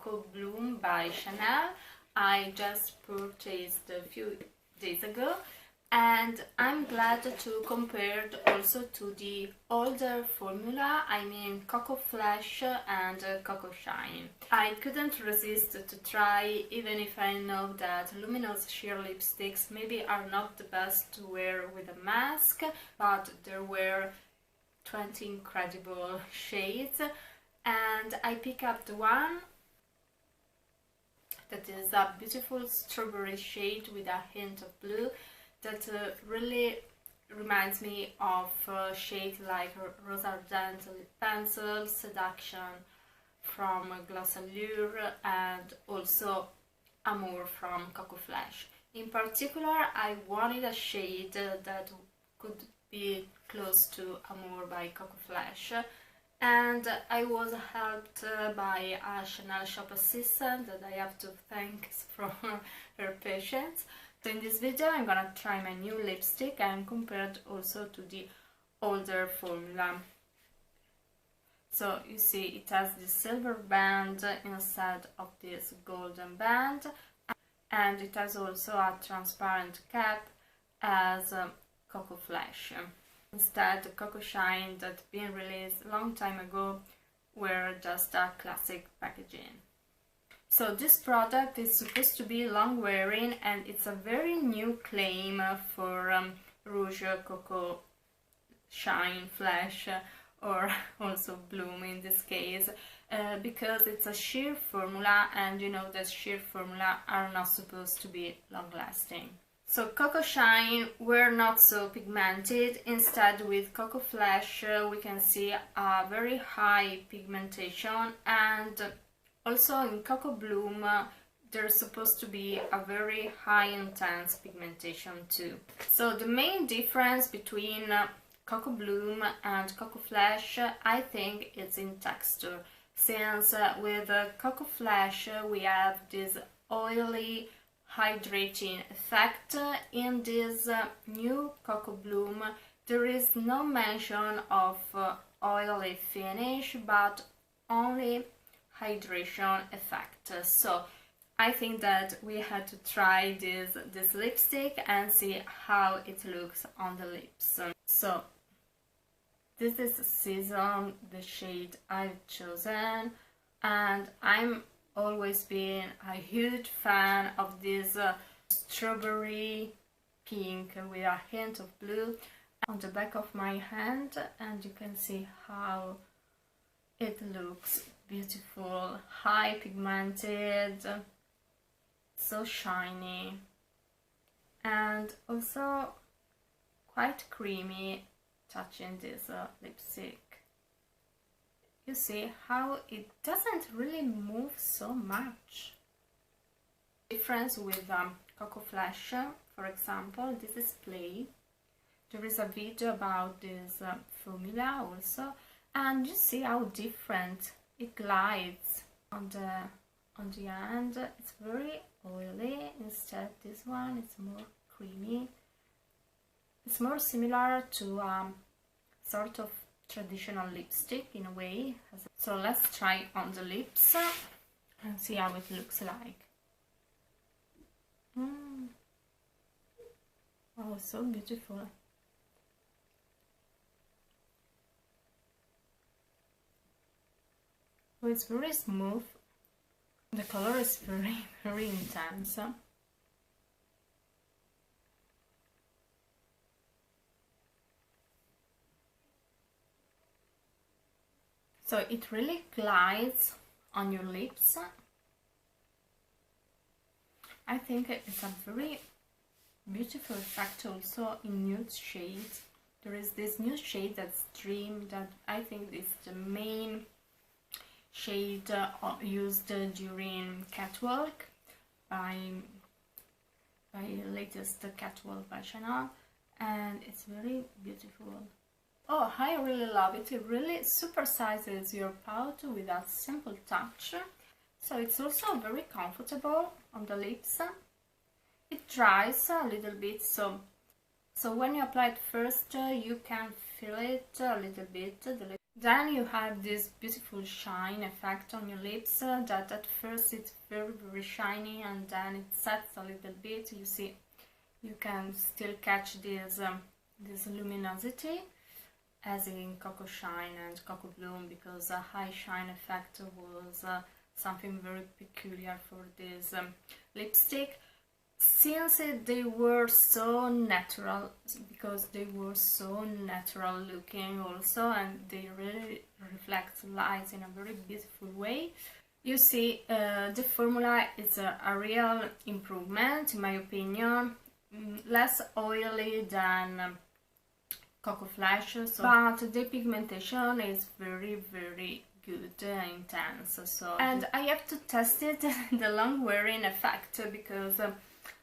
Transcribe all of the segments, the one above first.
Coco Bloom by Chanel. I just purchased a few days ago, and I'm glad to compare it also to the older formula, I mean Coco Flash and Coco Shine. I couldn't resist to try, even if I know that luminous sheer lipsticks maybe are not the best to wear with a mask, but there were 20 incredible shades, and I pick up the one that is a beautiful strawberry shade with a hint of blue that really reminds me of shades like Rose Ardente Lip Pencil, Seduction from Gloss Allure, and also Amour from Coco Flash. In particular, I wanted a shade that could be close to Amour by Coco Flash, and I was helped by a Chanel shop assistant that I have to thank for her patience. So in this video I'm gonna try my new lipstick and compare it also to the older formula. So you see it has the silver band instead of this golden band, and it has also a transparent cap as Coco Flash. Instead, Coco Shine that been released a long time ago were just a classic packaging. So this product is supposed to be long wearing, and it's a very new claim for Rouge Coco Shine Flash, or also Bloom in this case, because it's a sheer formula, and you know that sheer formula are not supposed to be long lasting. So Coco Shine were not so pigmented. Instead, with Coco Flash we can see a very high pigmentation, and also in Coco Bloom there's supposed to be a very high intense pigmentation too. So the main difference between Coco Bloom and Coco Flash, I think, is in texture, since with Coco Flash we have this oily hydrating effect. In this new Coco Bloom there is no mention of oily finish, but only hydration effect. So I think that we had to try this lipstick and see how it looks on the lips. So this is Season, the shade I've chosen, and I'm always been a huge fan of this strawberry pink with a hint of blue on the back of my hand, and you can see how it looks beautiful, high pigmented, so shiny, and also quite creamy touching this lipstick. You see how it doesn't really move so much. Difference with Coco Flash, for example, this is Play. There is a video about this formula also, and you see how different it glides on the end. It's very oily. Instead, this one is more creamy. It's more similar to sort of traditional lipstick in a way. So let's try on the lips and see how it looks like. Oh, so beautiful. Oh, it's very smooth. The color is very intense. So it really glides on your lips. I think it's a very beautiful effect also in nude shades. There is this nude shade that's Dream that I think is the main shade used during Catwalk by latest Catwalk by Chanel, and it's very beautiful. Oh, I really love it. It really supersizes your palette with a simple touch. So it's also very comfortable on the lips. It dries a little bit, so when you apply it first, you can feel it a little bit, Then you have this beautiful shine effect on your lips that at first it's very shiny and then it sets a little bit. You see, you can still catch this luminosity as in Coco Shine and Coco Bloom, because a high shine effect was something very peculiar for this lipstick. Since they were so natural, because they were so natural looking also, and they really reflect light in a very beautiful way, you see the formula is a real improvement in my opinion. Less oily than Coco Flash, so, but the pigmentation is very good, intense. So, and I have to test it, the long wearing effect, because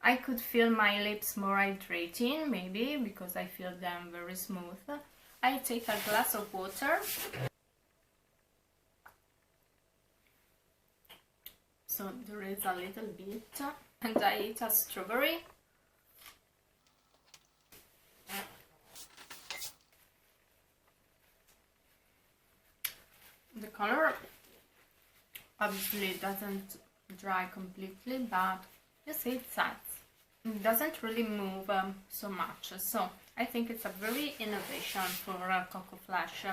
I could feel my lips more hydrating, maybe because I feel them very smooth. I take a glass of water. So there is a little bit, and I eat a strawberry. The color obviously doesn't dry completely, but you see it sets. It doesn't really move so much, so I think it's a very innovation for Coco Flash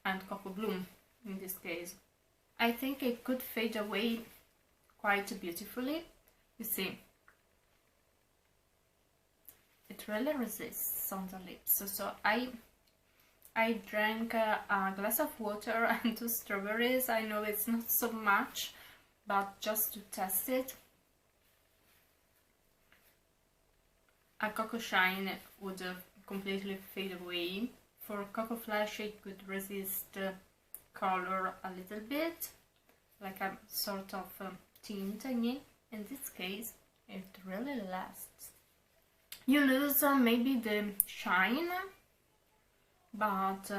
and Coco Bloom in this case. I think it could fade away quite beautifully. You see, it really resists on the lips, so I drank a glass of water and 2 strawberries. I know it's not so much, but just to test it. A Coco Shine would completely fade away. For Coco Flash it could resist color a little bit, like a sort of tint, I mean. In this case it really lasts. You lose maybe the shine, but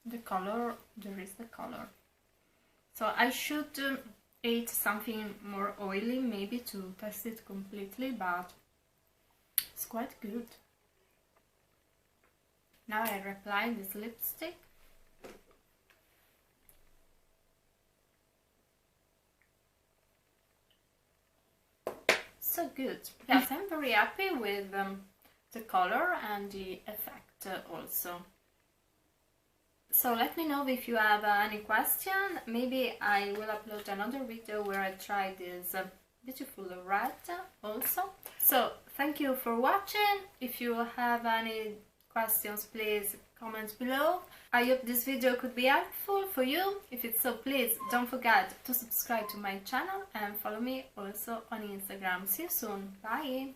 the color, there is the color. So I should eat something more oily maybe to test it completely, but it's quite good. Now I apply this lipstick. So good. Yes, I'm very happy with the color and the effect also. So let me know if you have any question. Maybe I will upload another video where I try this beautiful red also. So thank you for watching. If you have any questions, please comment below. I hope this video could be helpful for you. If it's so, please don't forget to subscribe to my channel and follow me also on Instagram. See you soon. Bye!